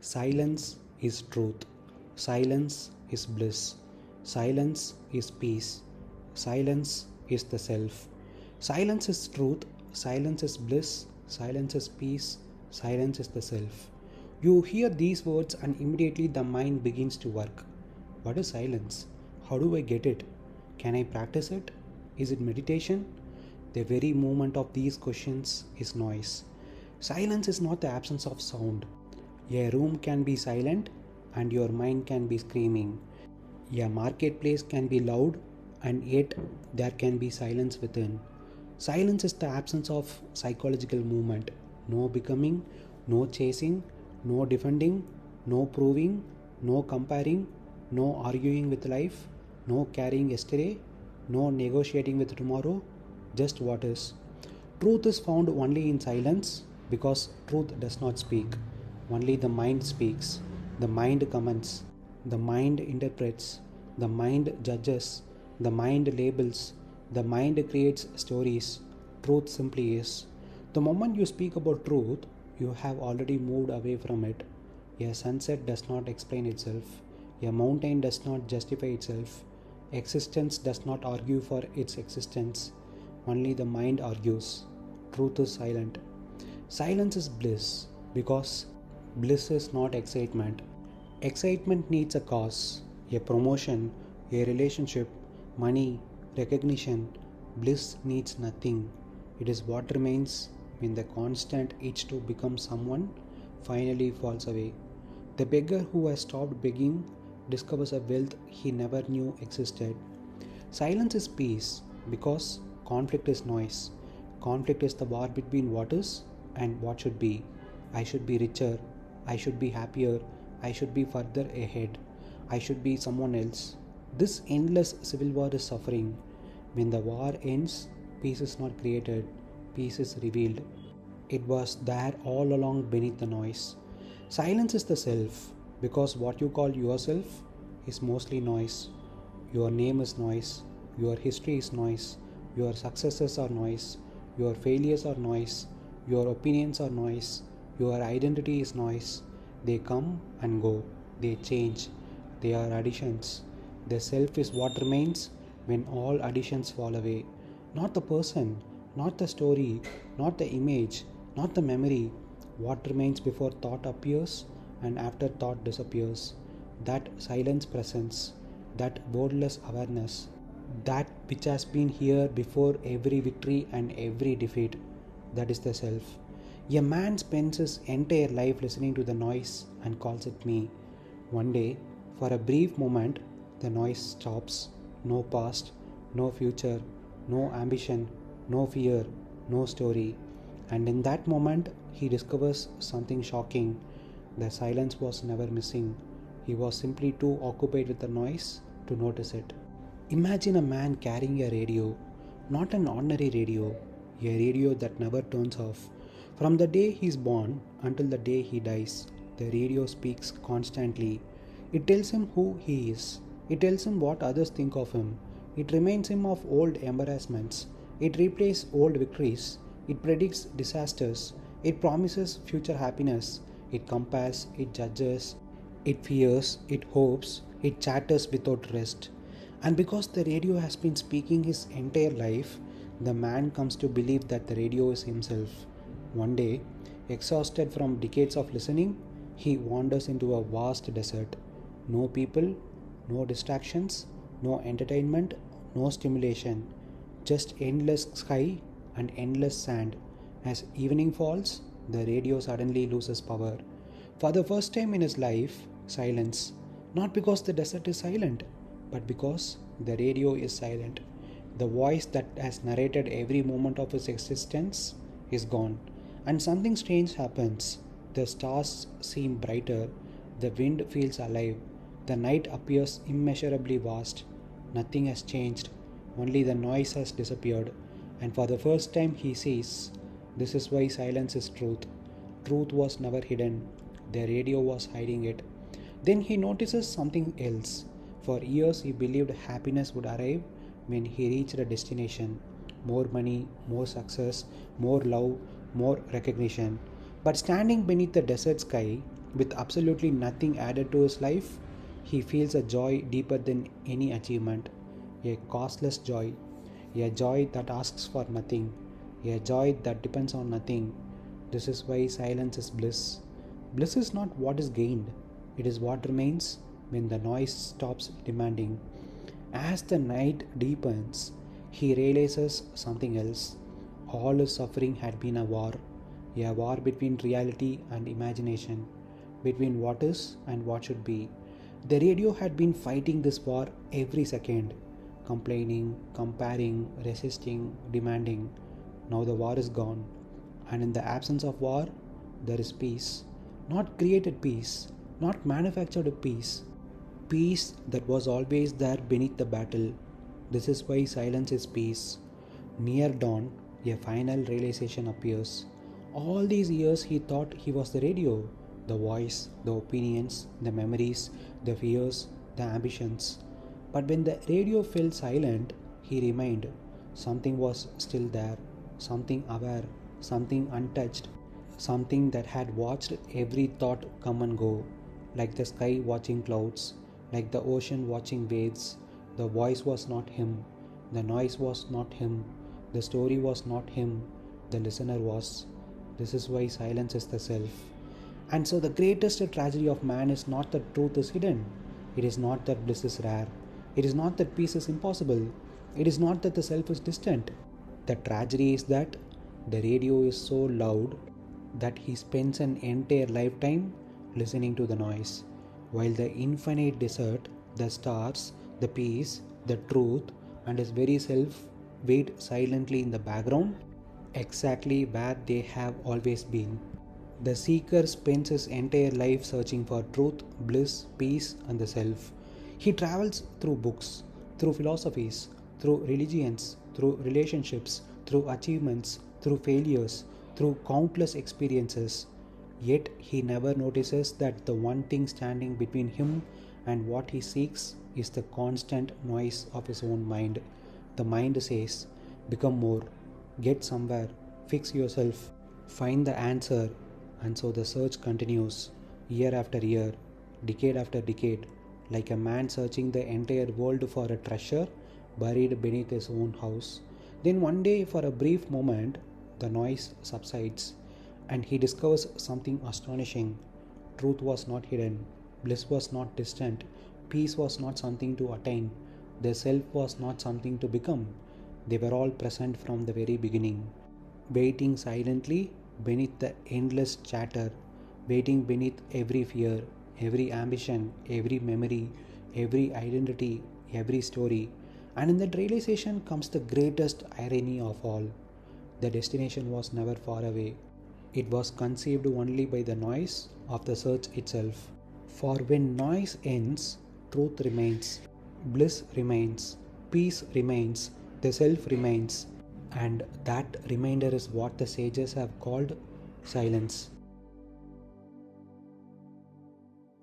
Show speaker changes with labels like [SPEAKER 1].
[SPEAKER 1] Silence is truth. Silence is bliss. Silence is peace. Silence is the self. Silence is truth. Silence is bliss. Silence is peace. Silence is the self. You hear these words and immediately the mind begins to work. What is silence? How do I get it? Can I practice it? Is it meditation? The very moment of these questions is noise. Silence is not the absence of sound. A room can be silent and your mind can be screaming. A marketplace can be loud and yet there can be silence within. Silence is the absence of psychological movement. No becoming, no chasing, no defending, no proving, no comparing, no arguing with life, no carrying yesterday, no negotiating with tomorrow, just what is. Truth is found only in silence because truth does not speak. Only the mind speaks. The mind comments. The mind interprets. The mind judges. The mind labels. The mind creates stories. Truth simply is. The moment you speak about truth, you have already moved away from it. A sunset does not explain itself. A mountain does not justify itself. Existence does not argue for its existence. Only the mind argues. Truth is silent. Silence is bliss because bliss is not excitement. Excitement needs a cause, a promotion, a relationship, money, recognition. Bliss needs nothing. It is what remains when the constant itch to become someone finally falls away. The beggar who has stopped begging discovers a wealth he never knew existed. Silence is peace because conflict is noise. Conflict is the war between what is and what should be. I should be richer. I should be happier. I should be further ahead. I should be someone else. This endless civil war is suffering. When the war ends, peace is not created, peace is revealed. It was there all along beneath the noise. Silence is the self, because what you call yourself is mostly noise. Your name is noise, your history is noise, your successes are noise, your failures are noise, your opinions are noise, your identity is noise. They come and go, they change, they are additions. The self is what remains when all additions fall away. Not the person, not the story, not the image, not the memory. What remains before thought appears and after thought disappears. That silence presence, that wordless awareness, that which has been here before every victory and every defeat, that is the self. A man spends his entire life listening to the noise and calls it me. One day, for a brief moment, the noise stops. No past, no future, no ambition, no fear, no story. And in that moment, he discovers something shocking. The silence was never missing. He was simply too occupied with the noise to notice it. Imagine a man carrying a radio, not an ordinary radio, a radio that never turns off. From the day he is born until the day he dies, the radio speaks constantly. It tells him who he is. It tells him what others think of him. It reminds him of old embarrassments. It replays old victories. It predicts disasters. It promises future happiness. It compares. It judges. It fears. It hopes. It chatters without rest. And because the radio has been speaking his entire life, the man comes to believe that the radio is himself. One day, exhausted from decades of listening, he wanders into a vast desert. No people, no distractions, no entertainment, no stimulation, just endless sky and endless sand. As evening falls, the radio suddenly loses power. For the first time in his life, silence. Not because the desert is silent, but because the radio is silent. The voice that has narrated every moment of his existence is gone. And something strange happens. The stars seem brighter, the wind feels alive, the night appears immeasurably vast. Nothing has changed, only the noise has disappeared. And for the first time he sees, this is why silence is truth. Truth was never hidden, the radio was hiding it. Then he notices something else. For years he believed happiness would arrive when he reached a destination. More money, more success, more love, more recognition. But standing beneath the desert sky, With absolutely nothing added to his life, he feels a joy deeper than any achievement, a costless joy, a joy that asks for nothing, a joy that depends on nothing. This is why silence is bliss. Bliss is not what is gained, it is what remains when the noise stops demanding. As the night deepens, he realizes something else. All his suffering had been a war between reality and imagination, between what is and what should be. The radio had been fighting this war every second, complaining, comparing, resisting, demanding. Now the war is gone, and in the absence of war, there is peace. Not created peace, not manufactured peace, peace that was always there beneath the battle. This is why silence is peace. Near dawn, a final realization appears. All these years he thought he was the radio, the voice, the opinions, the memories, the fears, the ambitions. But when the radio fell silent, he remained. Something was still there, something aware, something untouched, something that had watched every thought come and go, like the sky watching clouds, like the ocean watching waves. The voice was not him, the noise was not him, the story was not him, the listener was. This is why silence is the self. And so, the greatest tragedy of man is not that truth is hidden, it is not that bliss is rare, it is not that peace is impossible, it is not that the self is distant. The tragedy is that the radio is so loud that he spends an entire lifetime listening to the noise, while the infinite desert, the stars, the peace, the truth, and his very self wait silently in the background, exactly where they have always been. The seeker spends his entire life searching for truth, bliss, peace, and the self. He travels through books, through philosophies, through religions, through relationships, through achievements, through failures, through countless experiences. Yet he never notices that the one thing standing between him and what he seeks is the constant noise of his own mind. The mind says, become more, get somewhere, fix yourself, find the answer. And so the search continues, year after year, decade after decade, like a man searching the entire world for a treasure buried beneath his own house. Then one day, for a brief moment, the noise subsides, and he discovers something astonishing. Truth was not hidden, bliss was not distant, peace was not something to attain, the self was not something to become. They were all present from the very beginning, waiting silently beneath the endless chatter, waiting beneath every fear, every ambition, every memory, every identity, every story. And in that realization comes the greatest irony of all. The destination was never far away. It was conceived only by the noise of the search itself. For when noise ends, truth remains, bliss remains, peace remains, the self remains, and that remainder is what the sages have called silence.